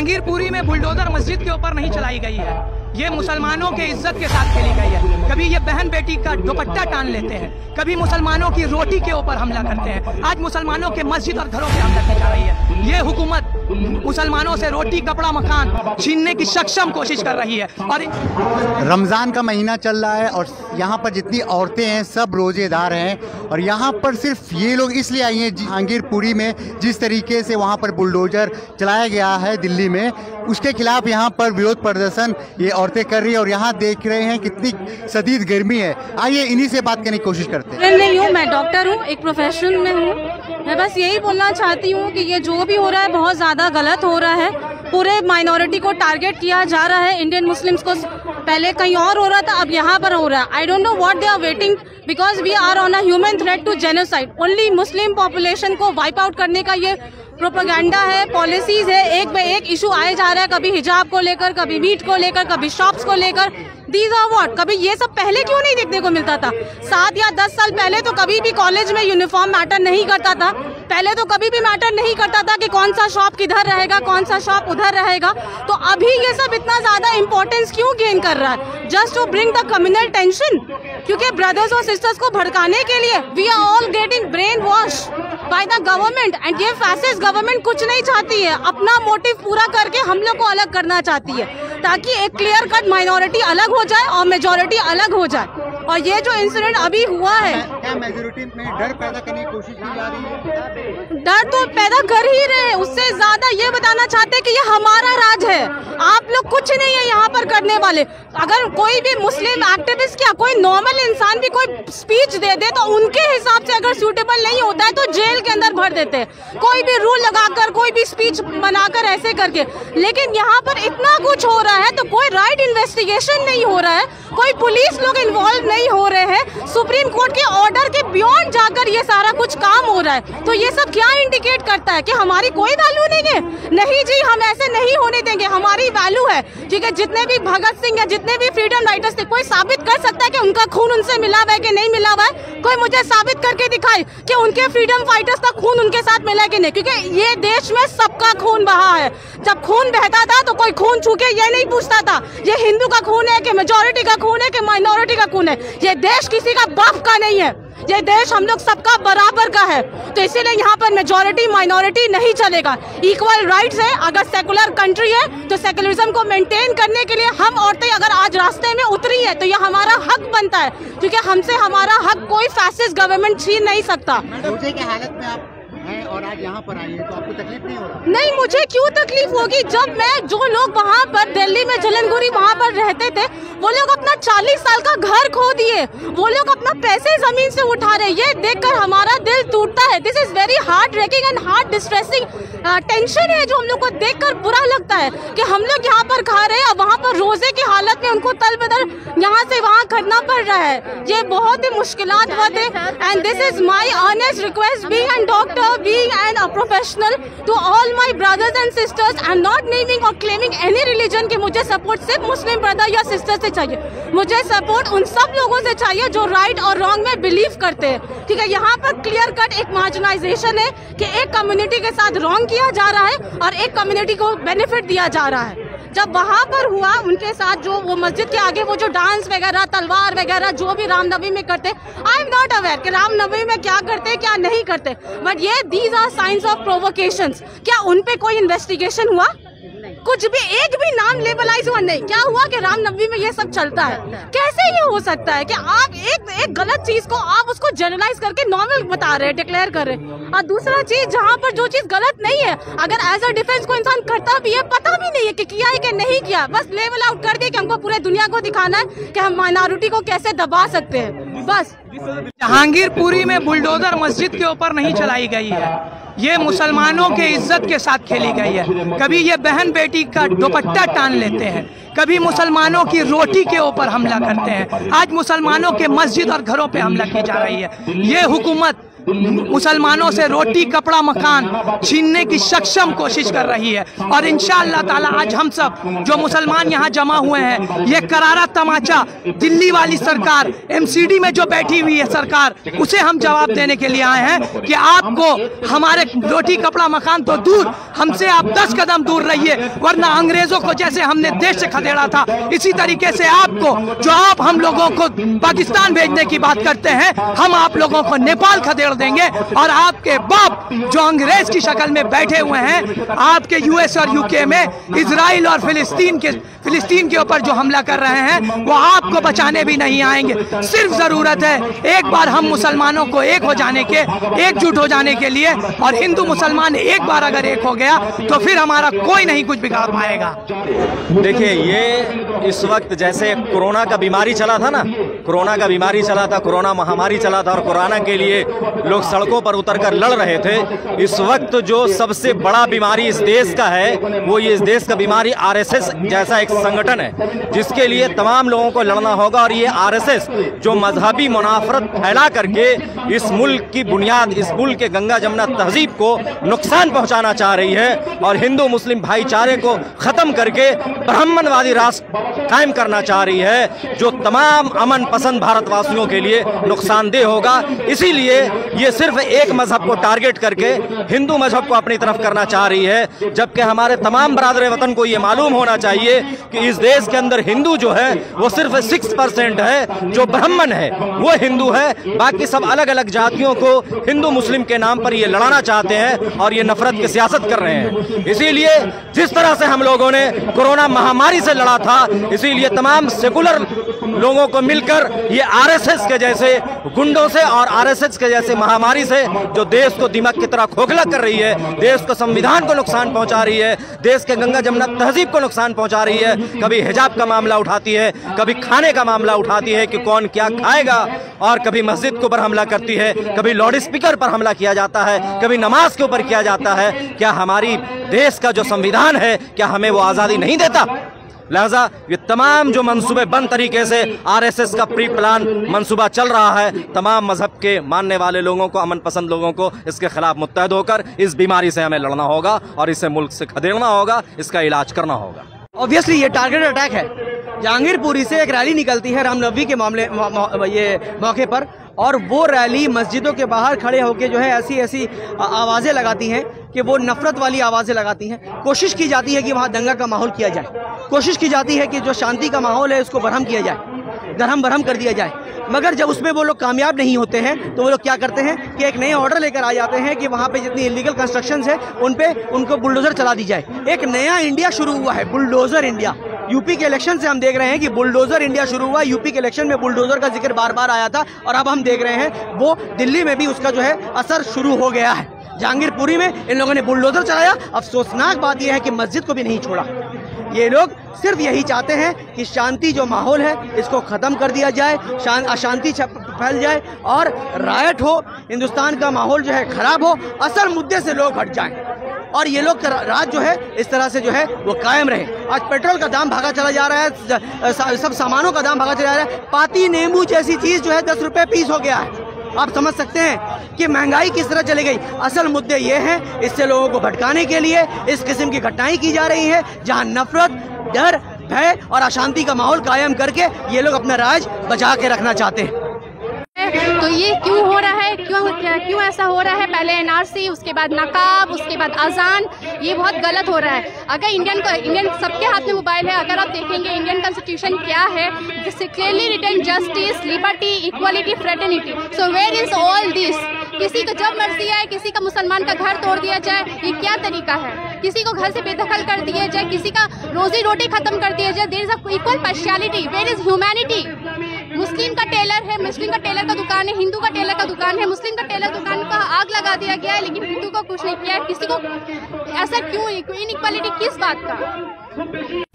जहांगीरपुरी में बुलडोजर मस्जिद के ऊपर नहीं चलाई गई है, ये मुसलमानों के इज्जत के साथ खेली गई है। कभी ये बहन बेटी का दुपट्टा टान लेते हैं, कभी मुसलमानों की रोटी के ऊपर हमला करते हैं। आज मुसलमानों के मस्जिद और घरों पे हमला की जा रही है। ये हुकूमत मुसलमानों से रोटी कपड़ा मकान छीनने की सक्षम कोशिश कर रही है। और रमज़ान का महीना चल रहा है और यहाँ पर जितनी औरतें हैं सब रोज़ेदार हैं और यहाँ पर सिर्फ ये लोग इसलिए आई हैं जहांगीरपुरी में जिस तरीके से वहाँ पर बुलडोजर चलाया गया है दिल्ली में, उसके खिलाफ यहाँ पर विरोध प्रदर्शन ये औरतें कर रही है। और यहाँ देख रहे हैं कितनी शदीद गर्मी है। आइए इन्हीं से बात करने की कोशिश करते हैं। नहीं हूँ, मैं डॉक्टर हूँ, एक प्रोफेशन में हूँ। मैं बस यही बोलना चाहती हूँ कि ये जो भी हो रहा है बहुत ज़्यादा गलत हो रहा है। पूरे माइनॉरिटी को टारगेट किया जा रहा है। इंडियन मुस्लिम्स को पहले कहीं और हो रहा था, अब यहाँ पर हो रहा है। I don't know what they are waiting, because we are on a human threat to genocide. Only Muslim population को वाइप आउट करने का ये प्रोपेगेंडा है, पॉलिसीज है। एक पे एक इशू आए जा रहा है, कभी हिजाब को लेकर, कभी मीट को लेकर, कभी शॉप्स को लेकर। दीज आर व्हाट, कभी ये सब पहले क्यों नहीं देखने को मिलता था? 7 या 10 साल पहले तो कभी भी कॉलेज में यूनिफॉर्म मैटर नहीं करता था। पहले तो कभी भी मैटर नहीं करता था कि कौन सा शॉप किधर रहेगा, कौन सा शॉप उधर रहेगा। तो अभी ये सब इतना ज्यादा इंपॉर्टेंस क्यों गेन कर रहा है? Just to bring the communal tension, क्योंकि ब्रदर्स और सिस्टर्स को भड़काने के लिए we are all getting brain wash by the government. And ये फैसिस्ट गवर्नमेंट कुछ नहीं चाहती है, अपना मोटिव पूरा करके हम लोग को अलग करना चाहती है, ताकि एक क्लियर कट माइनॉरिटी अलग हो जाए और मेजॉरिटी अलग हो जाए। और ये जो इंसिडेंट अभी हुआ है, क्या मेजॉरिटी में डर पैदा करने की कोशिश की जा रही है? डर तो पैदा कर ही रहे हैं। उससे ज्यादा ये बताना चाहते हैं कि ये हमारा राज है, आप लोग कुछ नहीं है यहाँ पर करने वाले। अगर कोई भी मुस्लिम एक्टिविस्ट, क्या कोई नॉर्मल इंसान भी कोई स्पीच दे दे तो उनके हिसाब से अगर सूटेबल नहीं होता है तो जेल के अंदर भर देते हैं, कोई भी रूल लगाकर, कोई भी स्पीच बनाकर, ऐसे करके। लेकिन यहाँ पर इतना कुछ हो रहा है तो कोई राइट इन्वेस्टिगेशन नहीं हो रहा है, कोई पुलिस लोग इन्वॉल्व नहीं हो रहे हैं। सुप्रीम कोर्ट के ऑर्डर के बियॉन्ड जाकर ये सारा कुछ काम हो रहा है। तो ये सब क्या इंडिकेट करता है कि हमारी कोई वैल्यू नहीं है? नहीं जी, हम ऐसे नहीं होने देंगे, हमारी वैल्यू है। ठीक है, जितने भी भगत सिंह या जितने भी फ्रीडम राइटर्स थे, कोई साबित कर सकता है कि उनका खून उनसे मिला हुआ है कि नहीं मिला हुआ है? कोई मुझे साबित करके दिखाए कि उनके फ्रीडम फाइटर्स का खून उनके साथ मिला है कि नहीं? क्योंकि ये देश में सबका खून बहा है। जब खून बहता था तो कोई खून छू के ये नहीं पूछता था ये हिंदू का खून है कि मेजॉरिटी का खून है कि माइनॉरिटी का खून है। ये देश किसी का बाप का नहीं है, ये देश हम लोग सबका बराबर का है। तो इसीलिए यहाँ पर मेजॉरिटी माइनॉरिटी नहीं चलेगा, इक्वल राइट्स है। अगर सेकुलर कंट्री है तो सेकुलरिज्म को मेंटेन करने के लिए हम औरतें अगर आज रास्ते में उतरी है तो ये हमारा हक बनता है, क्योंकि हमसे हमारा हक कोई फैसिस्ट गवर्नमेंट छीन नहीं सकता। रोजे की हालत में आप हैं और आज यहाँ पर आई है तो आपको तकलीफ नहीं हो रहा? नहीं, मुझे क्यों तकलीफ होगी? जब मैं, जो लोग वहाँ पर दिल्ली में जलनगुरी वहाँ पर रहते थे, वो लोग अपना 40 साल का घर खो दिए, वो लोग अपना पैसे जमीन से उठा रहे, ये देखकर हमारा दिल टूटता है। This is very heart breaking and heart distressing tension है जो हम लोग को देखकर बुरा लगता है कि हम लोग यहाँ पर खा रहे हैं और वहाँ पर रोजे की हालत में उनको तल बदल यहाँ से वहाँ करना पड़ रहा है। ये बहुत ही मुश्किलात बात है। And this is my honest request, being an doctor, being a professional, to all my brothers and sisters, I'm not naming or claiming any religion कि मुझे सपोर्ट सिर्फ मुस्लिम ब्रदर या सिस्टर से चाहिए। मुझे सपोर्ट उन सब लोगों से चाहिए जो राइट और रॉन्ग में बिलीव करते हैं। ठीक है, यहाँ पर क्लियर कट एक मार्जिनाइजेशन है कि एक कम्युनिटी के साथ रॉन्ग किया जा रहा है और एक कम्युनिटी को बेनिफिट दिया जा रहा है। जब वहाँ पर हुआ उनके साथ जो वो मस्जिद के आगे वो जो डांस वगैरह, तलवार वगैरह जो भी रामनवमी में करते, आई एम नॉट अवेयर कि रामनवमी में क्या करते क्या नहीं करते, बट ये these are science of provocations. क्या उन पे कोई इन्वेस्टिगेशन हुआ? कुछ भी, एक भी नाम लेबलाइज हुआ नहीं। क्या हुआ कि रामनवमी में ये सब चलता है? कैसे ये हो सकता है कि आप एक गलत चीज को आप उसको जनरलाइज करके नॉर्मल बता रहे हैं, डिक्लेयर कर रहे हैं। और दूसरा चीज, जहाँ पर जो चीज गलत नहीं है, अगर एज अ डिफेंस को इंसान करता भी है, पता भी नहीं है कि किया है कि नहीं किया, बस लेवल आउट कर दिया कि हमको पूरे दुनिया को दिखाना है कि हम माइनॉरिटी को कैसे दबा सकते हैं, बस। जहांगीरपुरी में बुलडोजर मस्जिद के ऊपर नहीं चलाई गई है, ये मुसलमानों के इज्जत के साथ खेली गई है। कभी ये बहन बेटी का दुपट्टा टान लेते हैं, कभी मुसलमानों की रोटी के ऊपर हमला करते हैं। आज मुसलमानों के मस्जिद और घरों पे हमला की जा रही है। ये हुकूमत मुसलमानों से रोटी कपड़ा मकान छीनने की सक्षम कोशिश कर रही है। और इंशाअल्लाह ताला आज हम सब जो मुसलमान यहाँ जमा हुए हैं, ये करारा तमाचा दिल्ली वाली सरकार, MCD में जो बैठी हुई है सरकार, उसे हम जवाब देने के लिए आए हैं कि आपको हमारे रोटी कपड़ा मकान तो दूर, हमसे आप 10 कदम दूर रहिए, वरना अंग्रेजों को जैसे हमने देश से खदेड़ा था, इसी तरीके से आपको, जो आप हम लोगों को पाकिस्तान भेजने की बात करते हैं, हम आप लोगों को नेपाल खदेड़ देंगे। और आपके बाप जो अंग्रेज की शक्ल में बैठे हुए हैं आपके US और UK में, इजराइल और फिलिस्तीन के ऊपर जो हमला कर रहे हैं, वो आपको बचाने भी नहीं आएंगे। सिर्फ जरूरत है एक बार हम मुसलमानों को एक हो जाने के, एकजुट हो जाने के लिए, और हिंदू मुसलमान एक बार अगर एक हो गया तो फिर हमारा कोई नहीं कुछ बिगाड़ पाएगा। देखिए, ये इस वक्त जैसे कोरोना का बीमारी चला था ना, कोरोना का बीमारी चला था, कोरोना महामारी चला था, और कोरोना के लिए लोग सड़कों पर उतरकर लड़ रहे थे। इस वक्त जो सबसे बड़ा बीमारी इस देश का है, वो ये इस देश का बीमारी RSS जैसा एक संगठन है, जिसके लिए तमाम लोगों को लड़ना होगा। और ये RSS जो मजहबी मुनाफरत फैला करके इस मुल्क की बुनियाद, इस मुल्क के गंगा जमुना तहजीब को नुकसान पहुंचाना चाह रही है, और हिंदू मुस्लिम भाईचारे को खत्म करके ब्राह्मणवादी राष्ट्र कायम करना चाह रही है, जो तमाम अमन पसंद भारतवासियों के लिए नुकसानदेह होगा। इसीलिए ये सिर्फ एक मजहब को टारगेट करके हिंदू मजहब को अपनी तरफ करना चाह रही है, जबकि हमारे तमाम बरादर वतन को ये मालूम होना चाहिए कि इस देश के अंदर हिंदू जो है वो सिर्फ 6% है, जो ब्राह्मण है वो हिंदू है, बाकी सब अलग अलग जातियों को हिंदू मुस्लिम के नाम पर ये लड़ाना चाहते हैं और ये नफरत की सियासत कर रहे हैं। इसीलिए जिस तरह से हम लोगों ने कोरोना महामारी से लड़ा था, इसीलिए तमाम सेकुलर लोगों को मिलकर ये RSS के जैसे गुंडों से और RSS के जैसे महामारी से, जो देश को दिमाग की तरह खोखला कर रही है, देश को संविधान को नुकसान पहुंचा रही है, देश के गंगा जमुना तहजीब को नुकसान पहुंचा रही है, कभी हिजाब का मामला उठाती है, कभी खाने का मामला उठाती है कि कौन क्या खाएगा, और कभी मस्जिद के ऊपर हमला करती है, कभी लाउड स्पीकर पर हमला किया जाता है, कभी नमाज के ऊपर किया जाता है। क्या हमारी देश का जो संविधान है, क्या हमें वो आज़ादी नहीं देता? लिहाजा ये तमाम जो मंसूबे बंद तरीके से RSS का प्री प्लान मंसूबा चल रहा है, तमाम मजहब के मानने वाले लोगों को, अमन पसंद लोगों को इसके खिलाफ मुत्तहद होकर इस बीमारी से हमें लड़ना होगा और इसे मुल्क से खदेड़ना होगा, इसका इलाज करना होगा। ऑब्वियसली ये टारगेटेड अटैक है। जहांगीरपुरी से एक रैली निकलती है रामनवमी के ये मौके पर, और वो रैली मस्जिदों के बाहर खड़े होकर जो है ऐसी आवाज़ें लगाती हैं कि वो नफरत वाली आवाज़ें लगाती हैं। कोशिश की जाती है कि वहाँ दंगा का माहौल किया जाए, कोशिश की जाती है कि जो शांति का माहौल है उसको बरहम किया जाए, दरहम बरहम कर दिया जाए। मगर जब उसमें वो लोग कामयाब नहीं होते हैं तो वो लोग क्या करते हैं कि एक नए ऑर्डर लेकर आ जाते हैं कि वहाँ पे जितनी इलीगल कंस्ट्रक्शंस है उनको बुलडोजर चला दी जाए। एक नया इंडिया शुरू हुआ है, बुलडोजर इंडिया। यूपी के इलेक्शन से हम देख रहे हैं कि बुलडोजर इंडिया शुरू हुआ। यूपी के इलेक्शन में बुलडोजर का जिक्र बार बार आया था, और अब हम देख रहे हैं वो दिल्ली में भी उसका जो है असर शुरू हो गया है। जहांगीरपुरी में इन लोगों ने बुलडोजर चलाया। अफसोसनाक बात यह है कि मस्जिद को भी नहीं छोड़ा। ये लोग सिर्फ यही चाहते हैं कि शांति जो माहौल है इसको ख़त्म कर दिया जाए, अशांति फैल जाए और रायट हो, हिंदुस्तान का माहौल जो है ख़राब हो, असल मुद्दे से लोग हट जाएं और ये लोग राज जो है इस तरह से जो है वो कायम रहे। आज पेट्रोल का दाम भागा चला जा रहा है, सब सामानों का दाम भागा चला जा रहा है। पाती नींबू जैसी चीज़ जो है 10 रुपये पीस हो गया है। आप समझ सकते हैं कि महंगाई किस तरह चली गई। असल मुद्दे ये हैं, इससे लोगों को भटकाने के लिए इस किस्म की घटनाएं की जा रही हैं, जहां नफरत, डर, भय और अशांति का माहौल कायम करके ये लोग अपना राज बचा के रखना चाहते हैं। तो ये क्यों हो रहा है, क्यों ऐसा हो रहा है? पहले NRC, उसके बाद नकाब, उसके बाद अजान, ये बहुत गलत हो रहा है। अगर इंडियन सबके हाथ में मोबाइल है, अगर आप देखेंगे इंडियन कॉन्स्टिट्यूशन क्या है, clearly written justice, liberty, equality, fraternity. So where is all this? किसी को जब मर्जी आए किसी का मुसलमान का घर तोड़ दिया जाए, ये क्या तरीका है? किसी को घर से बेदखल कर दिया जाए, किसी का रोजी रोटी खत्म कर दिया जाए। There is a equal partiality, where is humanity? Muslim का टेलर है, मुस्लिम का टेलर का दुकान है, हिंदू का टेलर का दुकान है, मुस्लिम का टेलर दुकान को आग लगा दिया गया है, लेकिन हिंदू को कुछ नहीं किया है। किसी को ऐसा क्यों? इनइक्वालिटी किस बात का?